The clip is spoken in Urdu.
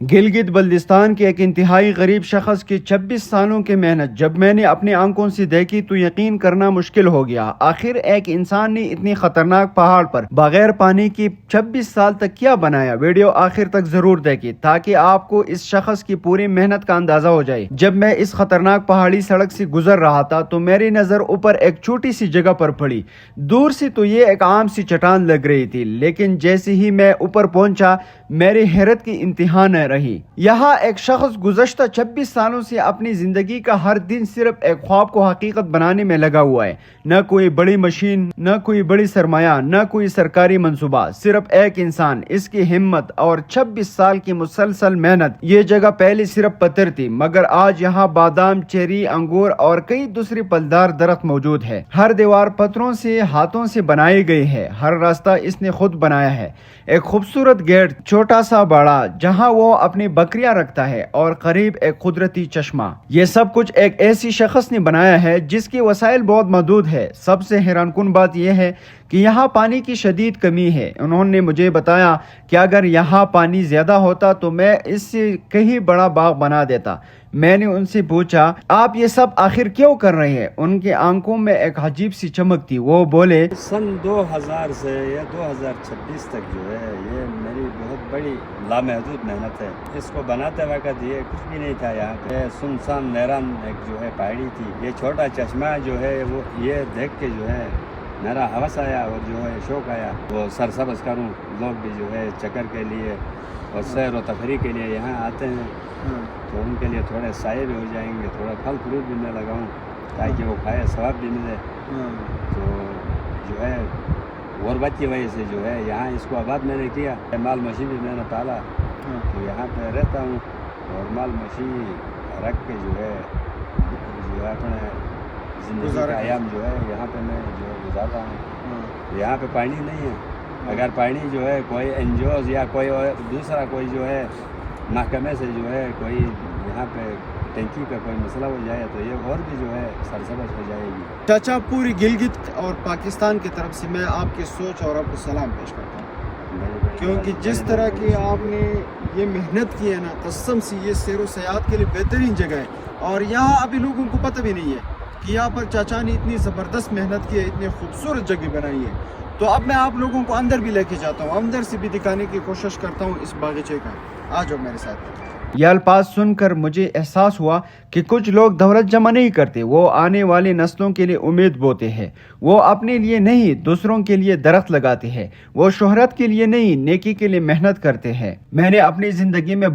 گلگت بلتستان کے ایک انتہائی غریب شخص کی 26 سالوں کی محنت جب میں نے اپنی آنکھوں سے دیکھی تو یقین کرنا مشکل ہو گیا۔ آخر ایک انسان نے اتنی خطرناک پہاڑ پر بغیر پانی کی 26 سال تک کیا بنایا؟ ویڈیو آخر تک ضرور دیکھیں تاکہ آپ کو اس شخص کی پوری محنت کا اندازہ ہو جائے۔ جب میں اس خطرناک پہاڑی سڑک سے گزر رہا تھا تو میری نظر اوپر ایک چھوٹی سی جگہ پر پڑی۔ دور سے تو یہ ایک عام سی چٹان لگ رہی تھی، لیکن جیسے ہی میں اوپر پہنچا میری حیرت کی انتہا نہ رہی۔ یہاں ایک شخص گزشتہ 26 سالوں سے اپنی زندگی کا ہر دن صرف ایک خواب کو حقیقت بنانے میں لگا ہوا ہے۔ نہ کوئی بڑی مشین، نہ کوئی بڑی سرمایہ، نہ کوئی سرکاری منصوبہ، صرف ایک انسان، اس کی ہمت اور 26 سال کی مسلسل محنت۔ یہ جگہ پہلے صرف پتھر تھی، مگر آج یہاں بادام، چیری، انگور اور کئی دوسری پھلدار درخت موجود ہے۔ ہر دیوار پتھروں سے، ہاتھوں سے بنائی گئی ہے، ہر راستہ اس نے خود بنایا ہے۔ ایک خوبصورت گیٹ، چھوٹا سا باڑہ جہاں وہ اپنی بکریاں رکھتا ہے، اور قریب ایک قدرتی چشمہ۔ یہ سب کچھ ایک ایسی شخص نے بنایا ہے جس کی وسائل بہت محدود ہے۔ سب سے حیران کن بات یہ ہے کہ یہاں پانی کی شدید کمی ہے۔ انہوں نے مجھے بتایا کہ اگر یہاں پانی زیادہ ہوتا تو میں اس سے کہیں بڑا باغ بنا دیتا۔ میں نے ان سے پوچھا، آپ یہ سب آخر کیوں کر رہے ہیں؟ ان کی آنکھوں میں ایک عجیب سی چمک تھی۔ وہ بولے، سن 2000 سے یا 2026 تک جو ہے یہ میری بہت بڑی لامحدود محنت ہے۔ اس کو بناتے وقت یہ کچھ بھی نہیں تھا، یہاں پہ سنسان نیران ایک جو ہے پہاڑی تھی۔ یہ چھوٹا چشمہ جو ہے وہ یہ دیکھ کے جو ہے میرا ہوس آیا اور جو ہے شوق آیا وہ سرسبز کروں۔ لوگ بھی جو ہے چکر کے لیے اور سیر و تفریح کے لیے یہاں آتے ہیں، تو ان کے لیے تھوڑے سائے بھی ہو جائیں گے، تھوڑا پھل فروٹ بھی میں لگاؤں تاکہ وہ کھائے، ثواب بھی ملے۔ تو جو ہے غربت کی وجہ سے جو ہے یہاں اس کو آباد میں نے کیا۔ مال مویشی بھی میں نے پالا، تو یہاں پہ رہتا ہوں اور مال مویشی رکھ کے جو ہے اپنے زندگی کا ایام جو ہے یہاں پہ میں جو ہے گزارتا ہوں۔ یہاں پہ پانی نہیں ہے، اگر پانی جو ہے کوئی این جی اوز یا کوئی دوسرا کوئی جو ہے محکمے سے جو ہے کوئی یہاں پہ ٹینکی کا کوئی مسئلہ ہو جائے تو یہ اور بھی جو ہے سرسبز ہو جائے گی۔ چاچا، پوری گلگت اور پاکستان کی طرف سے میں آپ کی سوچ اور آپ کو سلام پیش کرتا ہوں، کیونکہ جس طرح کی آپ نے یہ محنت کی ہے نا، قسم سے یہ سیر و سیاحت کے لیے بہترین جگہ ہے۔ اور یہاں ابھی لوگوں کو پتہ بھی نہیں ہے کہ یہاں پر چاچا نے اتنی زبردست محنت کی ہے، اتنی خوبصورت جگہ بنائی ہے۔ تو اب میں آپ لوگوں کو اندر بھی لے کے جاتا ہوں، اندر سے بھی دکھانے کی کوشش کرتا ہوں اس باغیچے کا۔ آ جاؤ میرے ساتھ۔ یہ الفاظ سن کر مجھے احساس ہوا کہ کچھ لوگ دولت جمع نہیں کرتے، وہ آنے والی نسلوں کے لیے امید بوتے ہیں۔ وہ اپنے لیے نہیں، دوسروں کے لیے درخت لگاتے ہیں۔ وہ شہرت کے لیے نہیں، نیکی کے لیے محنت کرتے ہیں۔ میں نے اپنی زندگی میں